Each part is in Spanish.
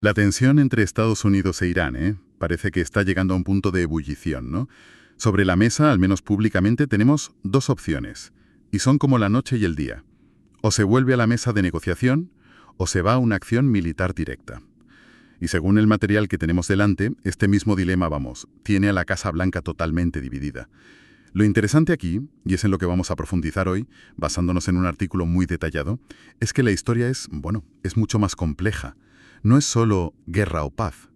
La tensión entre Estados Unidos e Irán, parece que está llegando a un punto de ebullición, ¿no? Sobre la mesa, al menos públicamente, tenemos dos opciones, y son como la noche y el día. O se vuelve a la mesa de negociación, o se va a una acción militar directa. Y según el material que tenemos delante, este mismo dilema, tiene a la Casa Blanca totalmente dividida. Lo interesante aquí, y es en lo que vamos a profundizar hoy, basándonos en un artículo muy detallado, es que la historia es mucho más compleja. No es solo guerra o paz.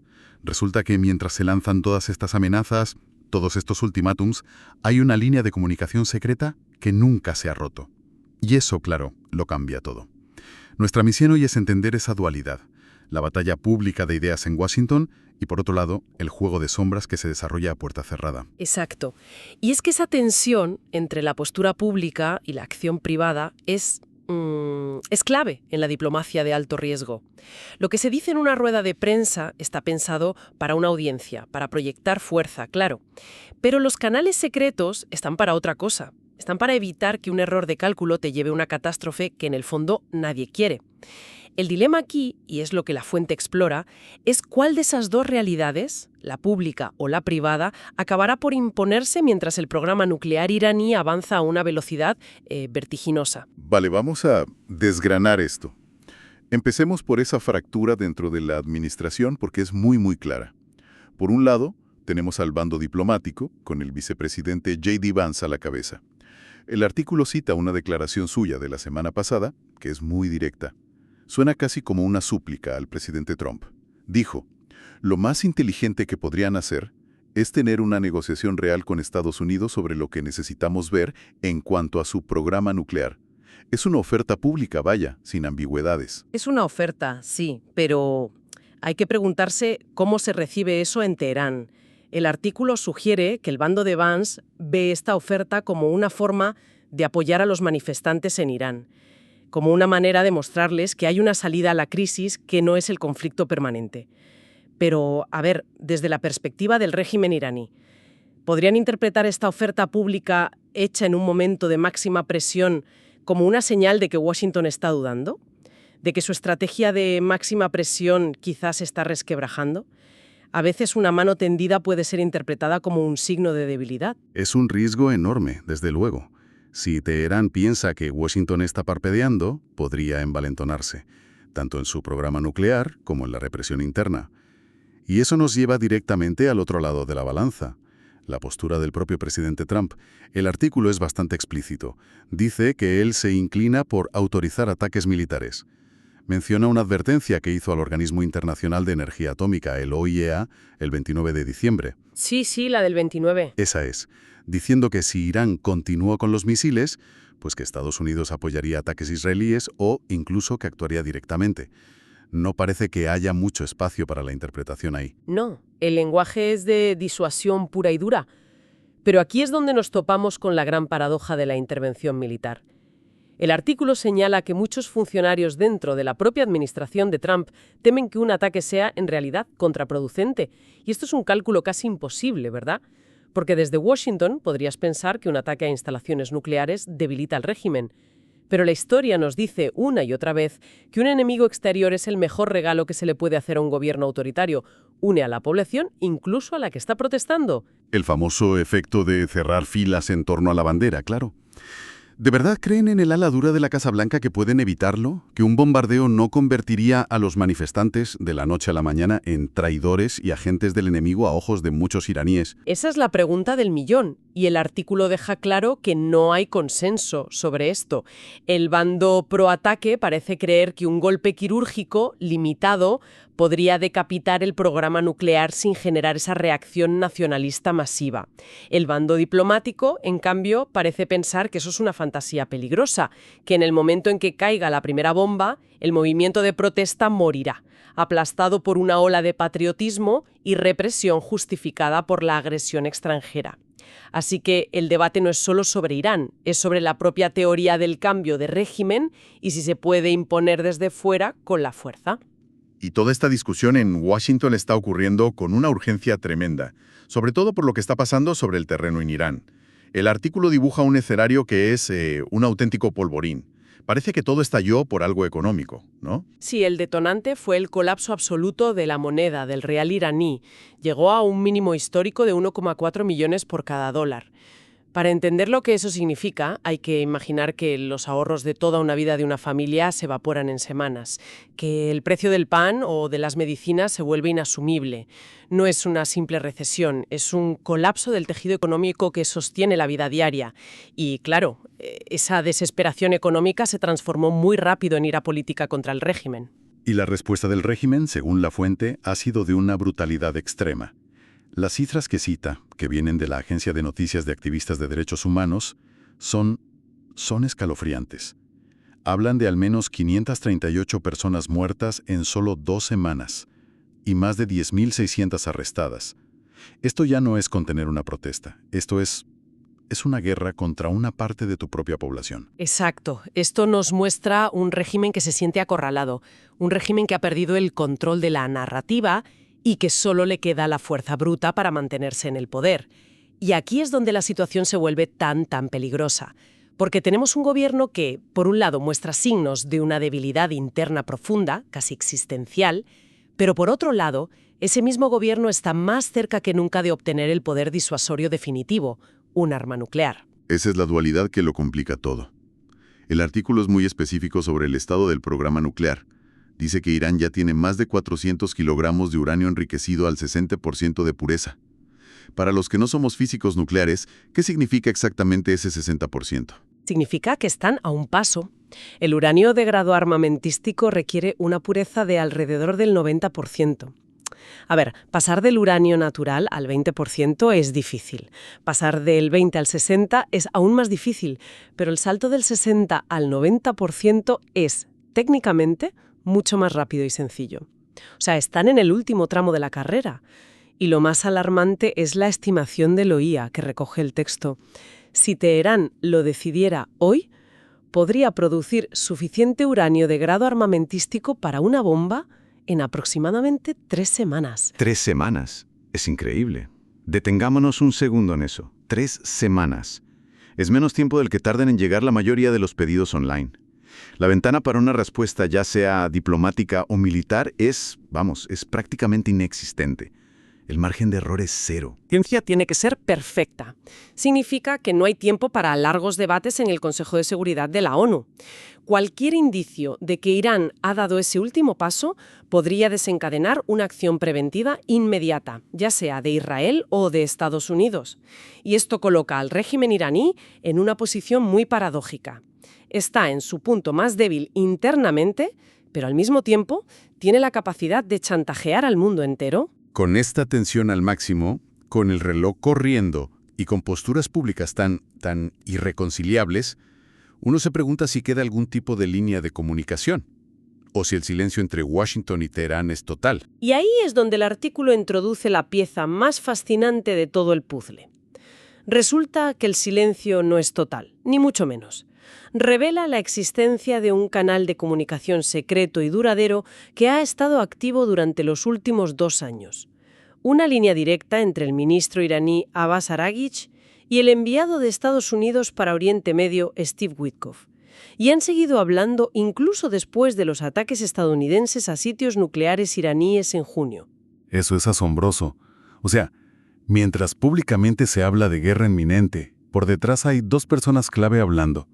Resulta que mientras se lanzan todas estas amenazas, todos estos ultimátums, hay una línea de comunicación secreta que nunca se ha roto. Y eso, claro, lo cambia todo. Nuestra misión hoy es entender esa dualidad, la batalla pública de ideas en Washington y, por otro lado, el juego de sombras que se desarrolla a puerta cerrada. Exacto. Y es que esa tensión entre la postura pública y la acción privada es clave en la diplomacia de alto riesgo. Lo que se dice en una rueda de prensa está pensado para una audiencia, para proyectar fuerza, claro. Pero los canales secretos están para otra cosa. Están para evitar que un error de cálculo te lleve a una catástrofe que en el fondo nadie quiere. El dilema aquí, y es lo que la fuente explora, es cuál de esas dos realidades, la pública o la privada, acabará por imponerse mientras el programa nuclear iraní avanza a una velocidad vertiginosa. Vale, vamos a desgranar esto. Empecemos por esa fractura dentro de la administración porque es muy clara. Por un lado, tenemos al bando diplomático, con el vicepresidente J.D. Vance a la cabeza. El artículo cita una declaración suya de la semana pasada, que es muy directa. Suena casi como una súplica al presidente Trump. Dijo, lo más inteligente que podrían hacer es tener una negociación real con Estados Unidos sobre lo que necesitamos ver en cuanto a su programa nuclear. Es una oferta pública, vaya, sin ambigüedades. Es una oferta, sí, pero hay que preguntarse cómo se recibe eso en Teherán. El artículo sugiere que el bando de Vance ve esta oferta como una forma de apoyar a los manifestantes en Irán, como una manera de mostrarles que hay una salida a la crisis que no es el conflicto permanente. Pero, a ver, desde la perspectiva del régimen iraní, ¿podrían interpretar esta oferta pública hecha en un momento de máxima presión como una señal de que Washington está dudando? ¿De que su estrategia de máxima presión quizás se está resquebrajando? A veces una mano tendida puede ser interpretada como un signo de debilidad. Es un riesgo enorme, desde luego. Si Teherán piensa que Washington está parpadeando, podría envalentonarse, tanto en su programa nuclear como en la represión interna. Y eso nos lleva directamente al otro lado de la balanza, la postura del propio presidente Trump. El artículo es bastante explícito. Dice que él se inclina por autorizar ataques militares. Menciona una advertencia que hizo al Organismo Internacional de Energía Atómica, el OIEA, el 29 de diciembre. Sí, la del 29. Esa es, diciendo que si Irán continúa con los misiles, pues que Estados Unidos apoyaría ataques israelíes o incluso que actuaría directamente. No parece que haya mucho espacio para la interpretación ahí. No, el lenguaje es de disuasión pura y dura. Pero aquí es donde nos topamos con la gran paradoja de la intervención militar. El artículo señala que muchos funcionarios dentro de la propia administración de Trump temen que un ataque sea, en realidad, contraproducente. Y esto es un cálculo casi imposible, ¿verdad? Porque desde Washington podrías pensar que un ataque a instalaciones nucleares debilita al régimen. Pero la historia nos dice una y otra vez que un enemigo exterior es el mejor regalo que se le puede hacer a un gobierno autoritario. Une a la población, incluso a la que está protestando. El famoso efecto de cerrar filas en torno a la bandera, claro. ¿De verdad creen en el ala dura de la Casa Blanca que pueden evitarlo? ¿Que un bombardeo no convertiría a los manifestantes de la noche a la mañana en traidores y agentes del enemigo a ojos de muchos iraníes? Esa es la pregunta del millón, y el artículo deja claro que no hay consenso sobre esto. El bando pro-ataque parece creer que un golpe quirúrgico limitado podría decapitar el programa nuclear sin generar esa reacción nacionalista masiva. El bando diplomático, en cambio, parece pensar que eso es una fantasía peligrosa, que en el momento en que caiga la primera bomba, el movimiento de protesta morirá, aplastado por una ola de patriotismo y represión justificada por la agresión extranjera. Así que el debate no es solo sobre Irán, es sobre la propia teoría del cambio de régimen y si se puede imponer desde fuera con la fuerza. Y toda esta discusión en Washington está ocurriendo con una urgencia tremenda, sobre todo por lo que está pasando sobre el terreno en Irán. El artículo dibuja un escenario que es un auténtico polvorín. Parece que todo estalló por algo económico, ¿no? Sí, el detonante fue el colapso absoluto de la moneda, del real iraní. Llegó a un mínimo histórico de 1,4 millones por cada dólar. Para entender lo que eso significa, hay que imaginar que los ahorros de toda una vida de una familia se evaporan en semanas, que el precio del pan o de las medicinas se vuelve inasumible. No es una simple recesión, es un colapso del tejido económico que sostiene la vida diaria. Y claro, esa desesperación económica se transformó muy rápido en ira política contra el régimen. Y la respuesta del régimen, según la fuente, ha sido de una brutalidad extrema. Las cifras que cita, que vienen de la Agencia de Noticias de Activistas de Derechos Humanos, son escalofriantes. Hablan de al menos 538 personas muertas en solo 2 semanas y más de 10.600 arrestadas. Esto ya no es contener una protesta, esto es una guerra contra una parte de tu propia población. Exacto. Esto nos muestra un régimen que se siente acorralado, un régimen que ha perdido el control de la narrativa y que solo le queda la fuerza bruta para mantenerse en el poder. Y aquí es donde la situación se vuelve tan peligrosa. Porque tenemos un gobierno que, por un lado, muestra signos de una debilidad interna profunda, casi existencial, pero por otro lado, ese mismo gobierno está más cerca que nunca de obtener el poder disuasorio definitivo, un arma nuclear. Esa es la dualidad que lo complica todo. El artículo es muy específico sobre el estado del programa nuclear. Dice que Irán ya tiene más de 400 kilogramos de uranio enriquecido al 60% de pureza. Para los que no somos físicos nucleares, ¿qué significa exactamente ese 60%? Significa que están a un paso. El uranio de grado armamentístico requiere una pureza de alrededor del 90%. A ver, pasar del uranio natural al 20% es difícil. Pasar del 20 al 60 es aún más difícil, pero el salto del 60 al 90% es, técnicamente, mucho más rápido y sencillo. O sea, están en el último tramo de la carrera. Y lo más alarmante es la estimación del OIA, que recoge el texto. Si Teherán lo decidiera hoy, podría producir suficiente uranio de grado armamentístico para una bomba en aproximadamente 3 semanas. 3 semanas. Es increíble. Detengámonos un segundo en eso. 3 semanas. Es menos tiempo del que tardan en llegar la mayoría de los pedidos online. La ventana para una respuesta, ya sea diplomática o militar, es prácticamente inexistente. El margen de error es 0. La ciencia tiene que ser perfecta. Significa que no hay tiempo para largos debates en el Consejo de Seguridad de la ONU. Cualquier indicio de que Irán ha dado ese último paso podría desencadenar una acción preventiva inmediata, ya sea de Israel o de Estados Unidos. Y esto coloca al régimen iraní en una posición muy paradójica. Está en su punto más débil internamente, pero al mismo tiempo tiene la capacidad de chantajear al mundo entero. Con esta tensión al máximo, con el reloj corriendo y con posturas públicas tan irreconciliables, uno se pregunta si queda algún tipo de línea de comunicación, o si el silencio entre Washington y Teherán es total. Y ahí es donde el artículo introduce la pieza más fascinante de todo el puzzle. Resulta que el silencio no es total, ni mucho menos. Revela la existencia de un canal de comunicación secreto y duradero que ha estado activo durante los últimos 2 años. Una línea directa entre el ministro iraní Abbas Araghchi y el enviado de Estados Unidos para Oriente Medio, Steve Witkoff. Y han seguido hablando incluso después de los ataques estadounidenses a sitios nucleares iraníes en junio. Eso es asombroso. O sea, mientras públicamente se habla de guerra inminente, por detrás hay 2 personas clave hablando.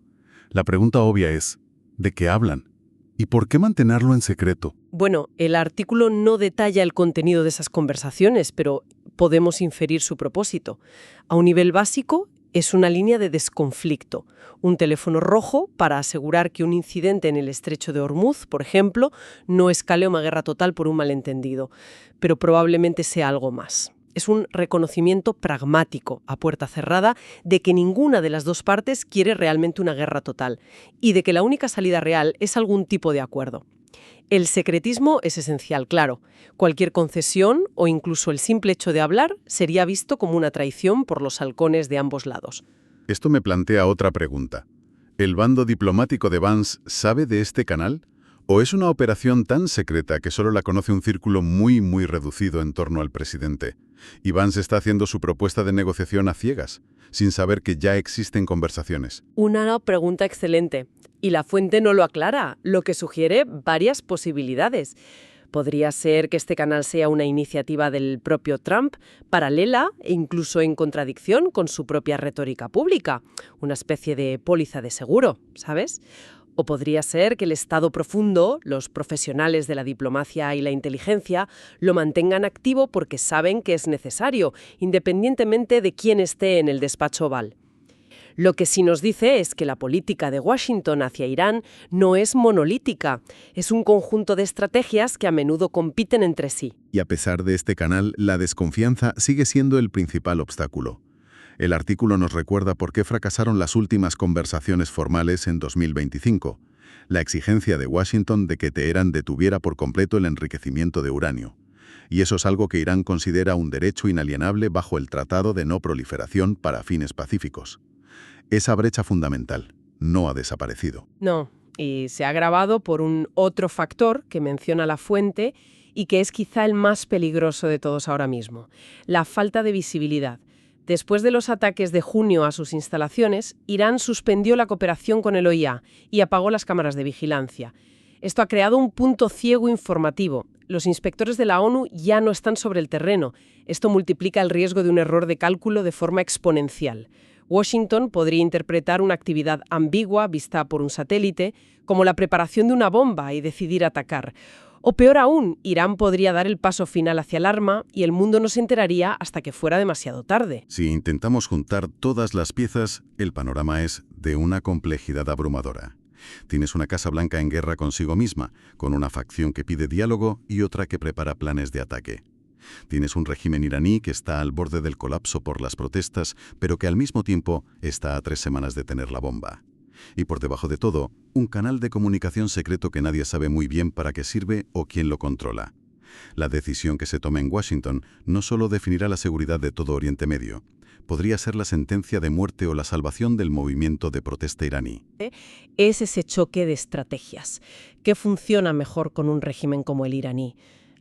La pregunta obvia es, ¿de qué hablan? ¿Y por qué mantenerlo en secreto? Bueno, el artículo no detalla el contenido de esas conversaciones, pero podemos inferir su propósito. A un nivel básico, es una línea de desconflicto, un teléfono rojo para asegurar que un incidente en el estrecho de Hormuz, por ejemplo, no escale a una guerra total por un malentendido, pero probablemente sea algo más. Es un reconocimiento pragmático, a puerta cerrada, de que ninguna de las 2 partes quiere realmente una guerra total y de que la única salida real es algún tipo de acuerdo. El secretismo es esencial, claro. Cualquier concesión o incluso el simple hecho de hablar sería visto como una traición por los halcones de ambos lados. Esto me plantea otra pregunta. ¿El bando diplomático de Vance sabe de este canal? ¿O es una operación tan secreta que solo la conoce un círculo muy reducido en torno al presidente? Y Vance está haciendo su propuesta de negociación a ciegas, sin saber que ya existen conversaciones. Una pregunta excelente. Y la fuente no lo aclara, lo que sugiere varias posibilidades. Podría ser que este canal sea una iniciativa del propio Trump, paralela e incluso en contradicción con su propia retórica pública, una especie de póliza de seguro, ¿sabes? O podría ser que el Estado profundo, los profesionales de la diplomacia y la inteligencia, lo mantengan activo porque saben que es necesario, independientemente de quién esté en el despacho Oval. Lo que sí nos dice es que la política de Washington hacia Irán no es monolítica, es un conjunto de estrategias que a menudo compiten entre sí. Y a pesar de este canal, la desconfianza sigue siendo el principal obstáculo. El artículo nos recuerda por qué fracasaron las últimas conversaciones formales en 2025, la exigencia de Washington de que Teherán detuviera por completo el enriquecimiento de uranio. Y eso es algo que Irán considera un derecho inalienable bajo el Tratado de No Proliferación para fines pacíficos. Esa brecha fundamental no ha desaparecido. No, y se ha agravado por un otro factor que menciona la fuente y que es quizá el más peligroso de todos ahora mismo, la falta de visibilidad. Después de los ataques de junio a sus instalaciones, Irán suspendió la cooperación con el OIA y apagó las cámaras de vigilancia. Esto ha creado un punto ciego informativo. Los inspectores de la ONU ya no están sobre el terreno. Esto multiplica el riesgo de un error de cálculo de forma exponencial. Washington podría interpretar una actividad ambigua vista por un satélite como la preparación de una bomba y decidir atacar. O peor aún, Irán podría dar el paso final hacia el arma y el mundo no se enteraría hasta que fuera demasiado tarde. Si intentamos juntar todas las piezas, el panorama es de una complejidad abrumadora. Tienes una Casa Blanca en guerra consigo misma, con una facción que pide diálogo y otra que prepara planes de ataque. Tienes un régimen iraní que está al borde del colapso por las protestas, pero que al mismo tiempo está a 3 semanas de tener la bomba. Y por debajo de todo, un canal de comunicación secreto que nadie sabe muy bien para qué sirve o quién lo controla. La decisión que se tome en Washington no solo definirá la seguridad de todo Oriente Medio, podría ser la sentencia de muerte o la salvación del movimiento de protesta iraní. Es ese choque de estrategias. ¿Qué funciona mejor con un régimen como el iraní?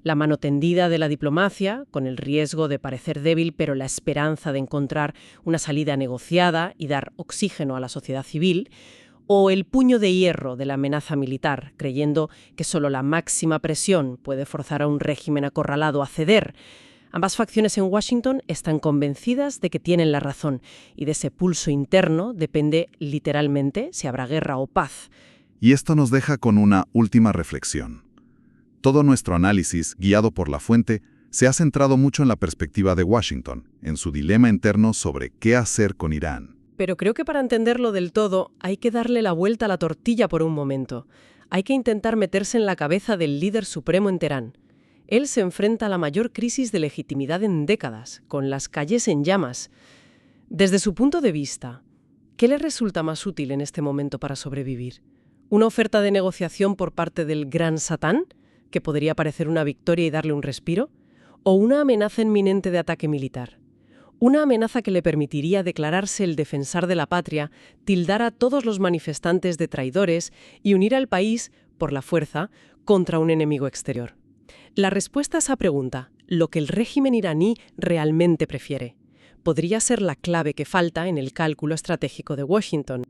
La mano tendida de la diplomacia, con el riesgo de parecer débil, pero la esperanza de encontrar una salida negociada y dar oxígeno a la sociedad civil, o el puño de hierro de la amenaza militar, creyendo que solo la máxima presión puede forzar a un régimen acorralado a ceder. Ambas facciones en Washington están convencidas de que tienen la razón, y de ese pulso interno depende literalmente si habrá guerra o paz. Y esto nos deja con una última reflexión. Todo nuestro análisis, guiado por la fuente, se ha centrado mucho en la perspectiva de Washington, en su dilema interno sobre qué hacer con Irán. Pero creo que para entenderlo del todo hay que darle la vuelta a la tortilla por un momento. Hay que intentar meterse en la cabeza del líder supremo en Teherán. Él se enfrenta a la mayor crisis de legitimidad en décadas, con las calles en llamas. Desde su punto de vista, ¿qué le resulta más útil en este momento para sobrevivir? ¿Una oferta de negociación por parte del Gran Satán, que podría parecer una victoria y darle un respiro? ¿O una amenaza inminente de ataque militar? Una amenaza que le permitiría declararse el defensor de la patria, tildar a todos los manifestantes de traidores y unir al país, por la fuerza, contra un enemigo exterior. La respuesta a esa pregunta, lo que el régimen iraní realmente prefiere, podría ser la clave que falta en el cálculo estratégico de Washington.